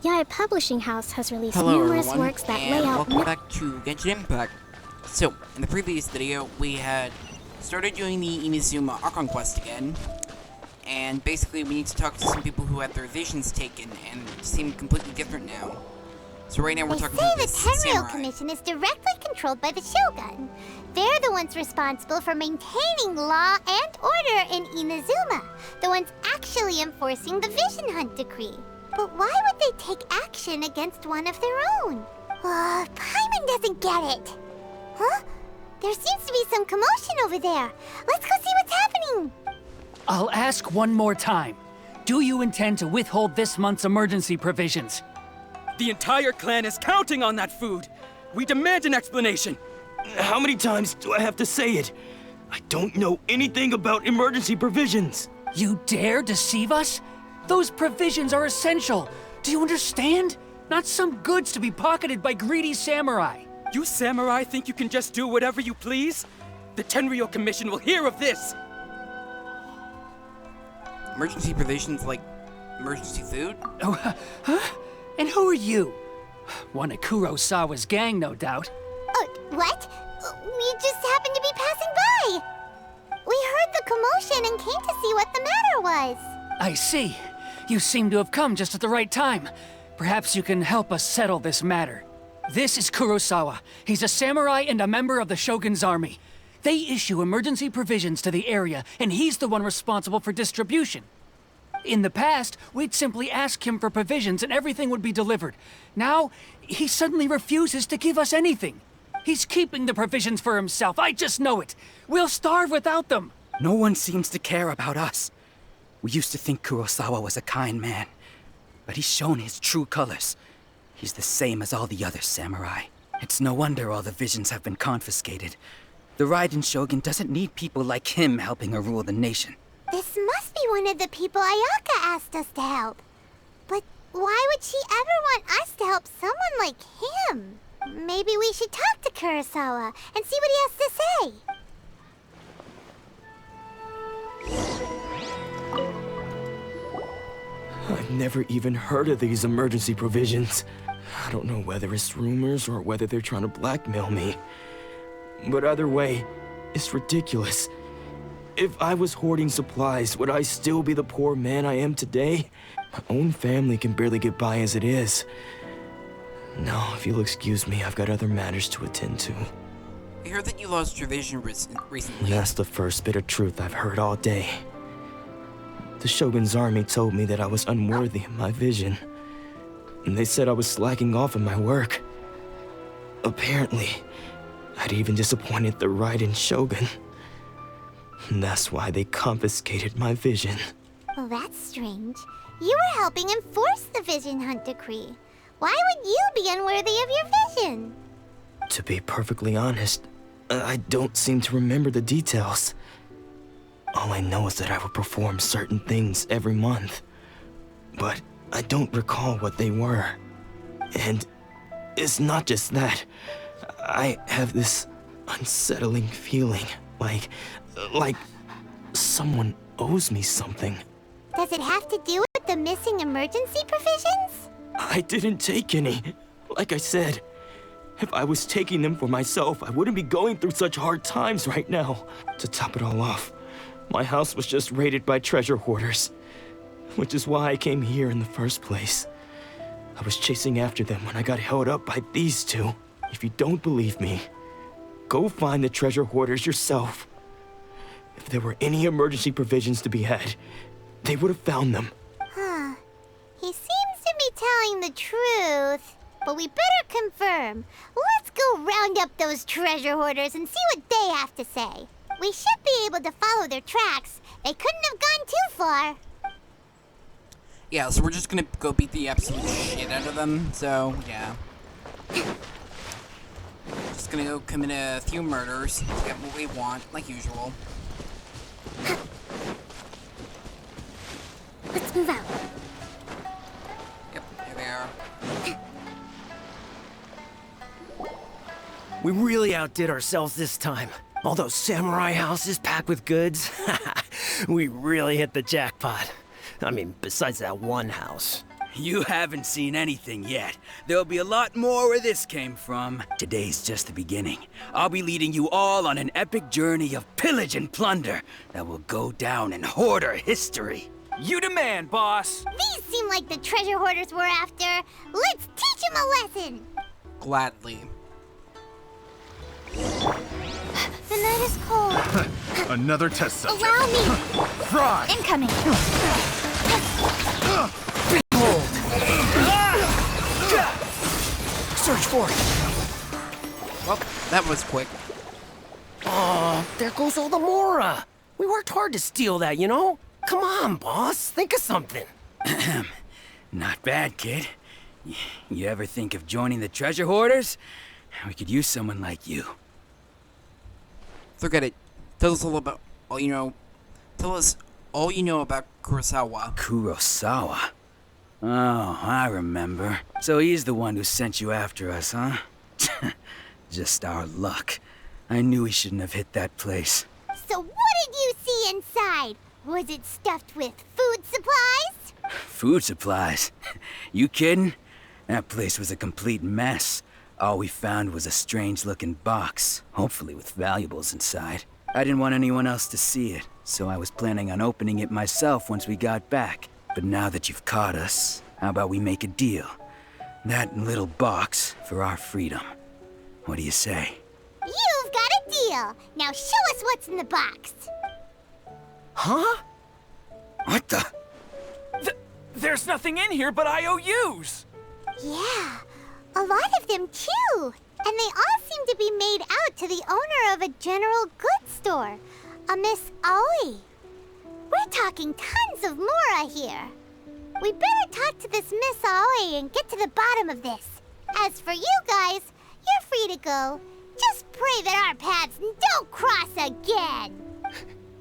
Yae Publishing House has released Hello numerous everyone, works that and lay out welcome back to Genshin Impact. So, in the previous video, we had started doing the Inazuma Archon quest again, and basically we need to talk to some people who had their visions taken and seem completely different now. So right now we're talking to this They say the Tenryou samurai. Commission is directly controlled by the Shogun. They're the ones responsible for maintaining law and order in Inazuma, the ones actually enforcing the Vision Hunt decree. But why would they take action against one of their own? Paimon doesn't get it. Huh? There seems to be some commotion over there. Let's go see what's happening. I'll ask one more time. Do you intend to withhold this month's emergency provisions? The entire clan is counting on that food! We demand an explanation! How many times do I have to say it? I don't know anything about emergency provisions. You dare deceive us? Those provisions are essential. Do you understand? Not some goods to be pocketed by greedy samurai. You samurai think you can just do whatever you please? The Tenryou Commission will hear of this! Emergency provisions like emergency food? Oh, huh? And who are you? One of Kurosawa's gang, no doubt. What? We just happened to be passing by. We heard the commotion and came to see what the matter was. I see. You seem to have come just at the right time. Perhaps you can help us settle this matter. This is Kurosawa. He's a samurai and a member of the Shogun's army. They issue emergency provisions to the area, and he's the one responsible for distribution. In the past, we'd simply ask him for provisions and everything would be delivered. Now, he suddenly refuses to give us anything. He's keeping the provisions for himself, I just know it. We'll starve without them. No one seems to care about us. We used to think Kurosawa was a kind man, but he's shown his true colors. He's the same as all the other samurai. It's no wonder all the visions have been confiscated. The Raiden Shogun doesn't need people like him helping her rule the nation. This must be one of the people Ayaka asked us to help. But why would she ever want us to help someone like him? Maybe we should talk to Kurosawa and see what he has to say. I've never even heard of these emergency provisions. I don't know whether it's rumors or whether they're trying to blackmail me. But either way, it's ridiculous. If I was hoarding supplies, would I still be the poor man I am today? My own family can barely get by as it is. No, if you'll excuse me, I've got other matters to attend to. I heard that you lost your vision recently. That's the first bit of truth I've heard all day. The Shogun's army told me that I was unworthy of my vision. And they said I was slacking off in my work. Apparently, I'd even disappointed the Raiden Shogun. And that's why they confiscated my vision. Well, that's strange. You were helping enforce the Vision Hunt decree. Why would you be unworthy of your vision? To be perfectly honest, I don't seem to remember the details. All I know is that I would perform certain things every month. But I don't recall what they were. And it's not just that. I have this unsettling feeling, like someone owes me something. Does it have to do with the missing emergency provisions? I didn't take any. Like I said, if I was taking them for myself, I wouldn't be going through such hard times right now. To top it all off, my house was just raided by treasure hoarders, which is why I came here in the first place. I was chasing after them when I got held up by these two. If you don't believe me, go find the treasure hoarders yourself. If there were any emergency provisions to be had, they would have found them. He seems to be telling the truth, but we better confirm. Let's go round up those treasure hoarders and see what they have to say. We should be able to follow their tracks. They couldn't have gone too far. Yeah, so we're just gonna go beat the absolute shit out of them, so yeah. Just gonna go commit a few murders to get what we want, like usual. Let's move out. Yep, there they are. We really outdid ourselves this time. All those samurai houses packed with goods. We really hit the jackpot. I mean, besides that one house. You haven't seen anything yet. There'll be a lot more where this came from. Today's just the beginning. I'll be leading you all on an epic journey of pillage and plunder that will go down in hoarder history. You demand, boss. These seem like the treasure hoarders we're after. Let's teach them a lesson. Gladly. The night is cold. Another test subject. Allow me. Fry! Incoming. Search for it. Well, that was quick. Oh, there goes all the Mora. We worked hard to steal that, you know? Come on, boss. Think of something. Not bad, kid. You ever think of joining the treasure hoarders? We could use someone like you. Forget it. Tell us all about all you know. Tell us all you know about Kurosawa. Kurosawa? Oh, I remember. So he's the one who sent you after us, huh? Just our luck. I knew he shouldn't have hit that place. So what did you see inside? Was it stuffed with food supplies? Food supplies? You kidding? That place was a complete mess. All we found was a strange-looking box, hopefully with valuables inside. I didn't want anyone else to see it, so I was planning on opening it myself once we got back. But now that you've caught us, how about we make a deal? That little box for our freedom. What do you say? You've got a deal. Now show us what's in the box. Huh? What the? There's nothing in here but IOUs. Yeah, a lot of them too. And they all seem to be made out to the owner of a general goods store, a Miss Aoi. We're talking tons of Mora here. We better talk to this Miss Aoi and get to the bottom of this. As for you guys, you're free to go. Just pray that our paths don't cross again.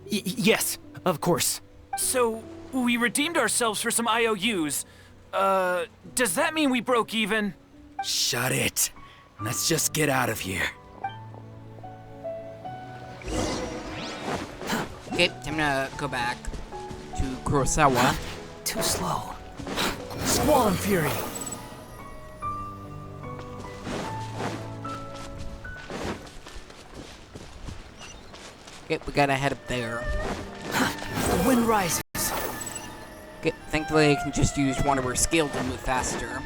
Yes, of course. So, we redeemed ourselves for some IOUs. Does that mean we broke even? Shut it. Let's just get out of here. Okay, time to go back to Kurosawa. Too slow. Squall and Fury. Okay, we gotta head up there. The wind rises. Okay, thankfully I can just use one of her skill to move faster.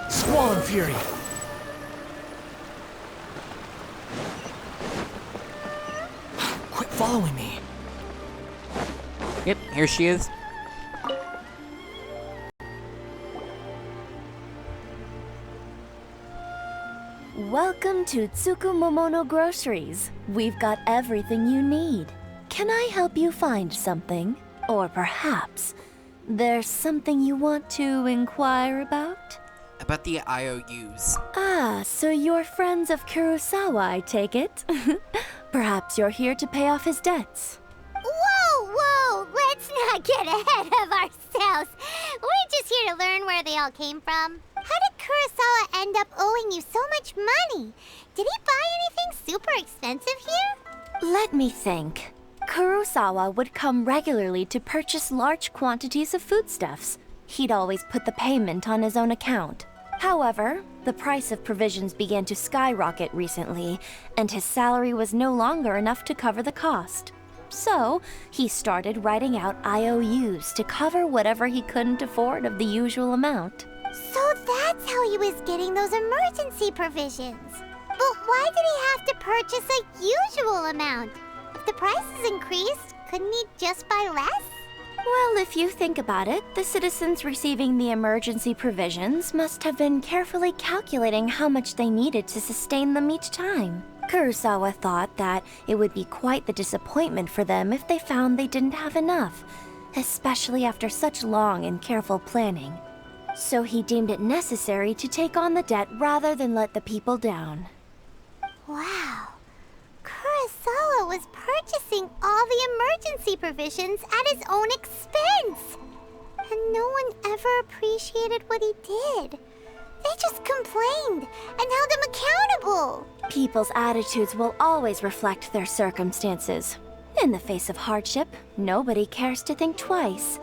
Squall and Fury. Quit following me. Yep, here she is. Welcome to Tsukumomono Groceries. We've got everything you need. Can I help you find something? Or perhaps there's something you want to inquire about? About the IOUs. Ah, so you're friends of Kurosawa, I take it? Perhaps you're here to pay off his debts. Whoa! Let's not get ahead of ourselves. We're just here to learn where they all came from. How did Kurosawa end up owing you so much money? Did he buy anything super expensive here? Let me think. Kurosawa would come regularly to purchase large quantities of foodstuffs. He'd always put the payment on his own account. However, the price of provisions began to skyrocket recently, and his salary was no longer enough to cover the cost. So, he started writing out IOUs to cover whatever he couldn't afford of the usual amount. So that's how he was getting those emergency provisions. But why did he have to purchase a usual amount? If the prices increased, couldn't he just buy less? Well, if you think about it, the citizens receiving the emergency provisions must have been carefully calculating how much they needed to sustain them each time. Kurosawa thought that it would be quite the disappointment for them if they found they didn't have enough, especially after such long and careful planning. So he deemed it necessary to take on the debt rather than let the people down. Wow. Kurosawa was purchasing all the emergency provisions at his own expense. And no one ever appreciated what he did. They just complained and held him accountable. People's attitudes will always reflect their circumstances. In the face of hardship, nobody cares to think twice.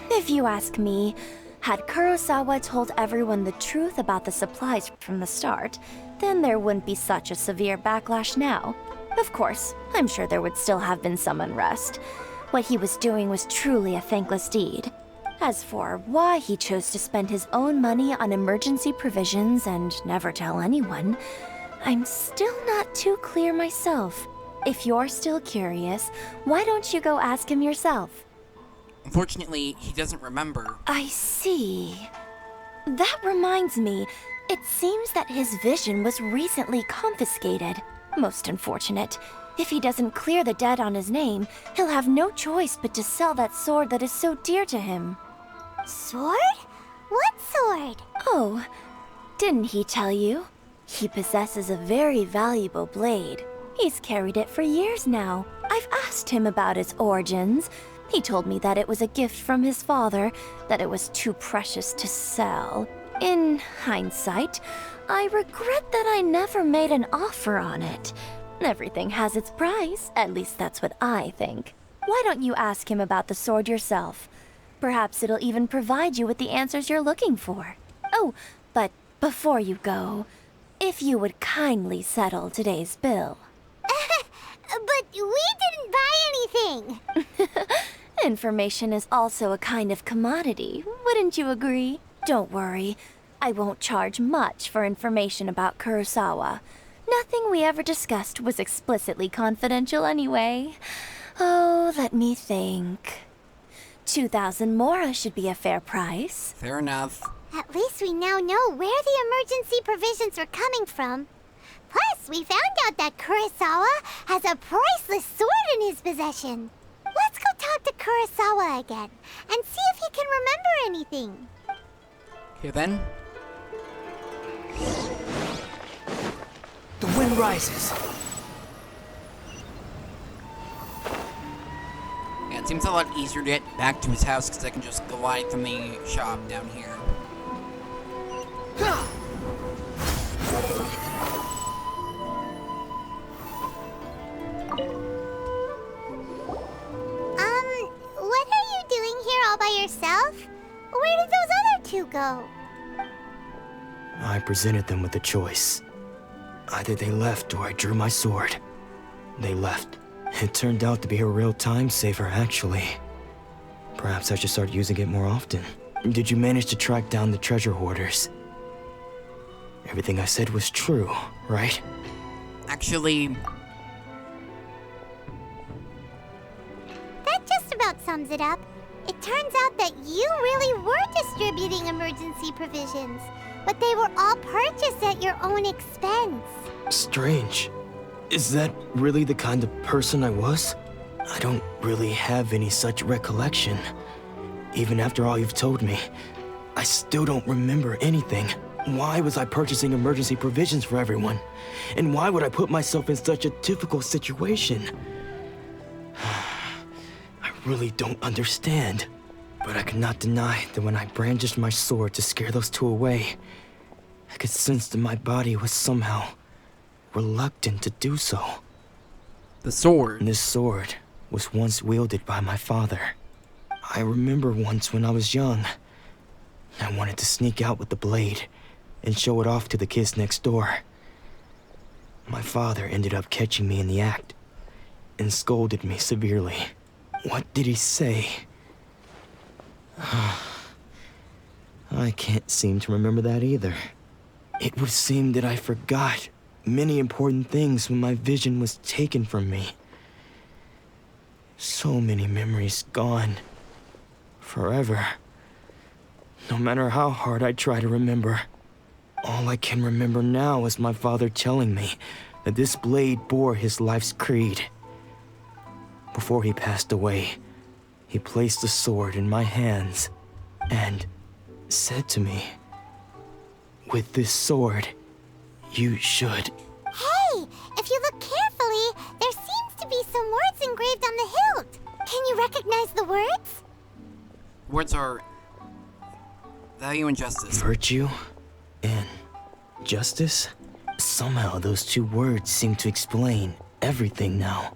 If you ask me, had Kurosawa told everyone the truth about the supplies from the start, then there wouldn't be such a severe backlash now. Of course, I'm sure there would still have been some unrest. What he was doing was truly a thankless deed. As for why he chose to spend his own money on emergency provisions and never tell anyone, I'm still not too clear myself. If you're still curious, why don't you go ask him yourself? Unfortunately, he doesn't remember. I see. That reminds me, it seems that his vision was recently confiscated. Most unfortunate. If he doesn't clear the debt on his name, he'll have no choice but to sell that sword that is so dear to him. Sword? What sword? Oh, didn't he tell you? He possesses a very valuable blade. He's carried it for years now. I've asked him about its origins. He told me that it was a gift from his father, that it was too precious to sell. In hindsight, I regret that I never made an offer on it. Everything has its price, at least that's what I think. Why don't you ask him about the sword yourself? Perhaps it'll even provide you with the answers you're looking for. Oh, but before you go, if you would kindly settle today's bill. But we didn't buy anything! Information is also a kind of commodity, wouldn't you agree? Don't worry, I won't charge much for information about Kurosawa. Nothing we ever discussed was explicitly confidential anyway. Oh, let me think. 2,000 mora should be a fair price. Fair enough. At least we now know where the emergency provisions were coming from. Plus, we found out that Kurosawa has a priceless sword in his possession. Let's go talk to Kurosawa again and see if he can remember anything. Okay then. The wind rises. Yeah, it seems a lot easier to get back to his house because I can just glide from the shop down here. What are you doing here all by yourself? Where did those other two go? I presented them with a choice. Either they left or I drew my sword. They left. It turned out to be a real time saver, actually. Perhaps I should start using it more often. Did you manage to track down the treasure hoarders? Everything I said was true, right? Actually, That just about sums it up. It turns out that you really were distributing emergency provisions, but they were all purchased at your own expense. Strange. Is that really the kind of person I was? I don't really have any such recollection. Even after all you've told me, I still don't remember anything. Why was I purchasing emergency provisions for everyone? And why would I put myself in such a difficult situation? I really don't understand. But I cannot deny that when I brandished my sword to scare those two away, I could sense that my body was somehow reluctant to do so. the sword. This sword was once wielded by my father. I remember once when I was young, I wanted to sneak out with the blade and show it off to the kids next door. My father ended up catching me in the act and scolded me severely. What did he say? I can't seem to remember that either. It would seem that I forgot many important things when my vision was taken from me. So many memories gone. Forever. No matter how hard I try to remember, all I can remember now is my father telling me that this blade bore his life's creed. Before he passed away, he placed the sword in my hands and said to me, "With this sword, you should..." Hey, if you look carefully, there seems to be some words engraved on the hilt. Can you recognize the words? Words are value and justice. Virtue and justice? Somehow those two words seem to explain everything now.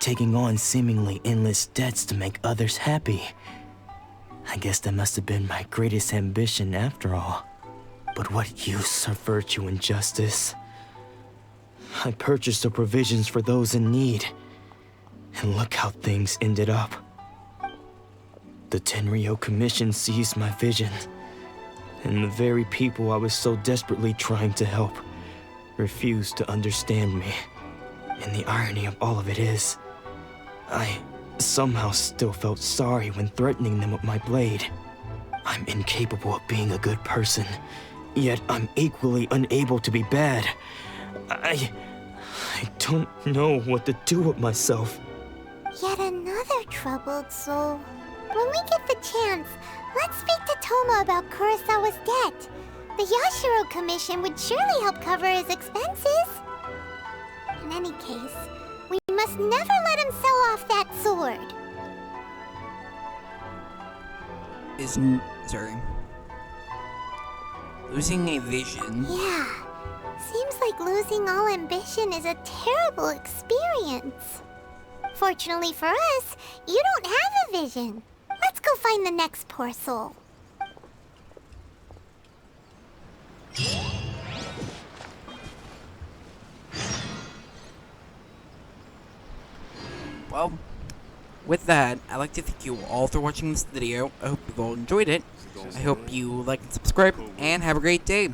Taking on seemingly endless debts to make others happy. I guess that must have been my greatest ambition after all. But what use are virtue and justice? I purchased the provisions for those in need. And look how things ended up. The Tenryo Commission seized my vision. And the very people I was so desperately trying to help refused to understand me. And the irony of all of it is, I somehow still felt sorry when threatening them with my blade. I'm incapable of being a good person, yet I'm equally unable to be bad. I don't know what to do with myself. Yet another troubled soul. When we get the chance, let's speak to Toma about Kurosawa's debt. The Yashiro Commission would surely help cover his expenses. In any case, we must never let him sell off that sword. Sorry. Losing a vision. Yeah. Seems like losing all ambition is a terrible experience. Fortunately for us, you don't have a vision. Let's go find the next poor soul. Well, with that, I'd like to thank you all for watching this video. I hope you've all enjoyed it. I hope you like and subscribe, and have a great day.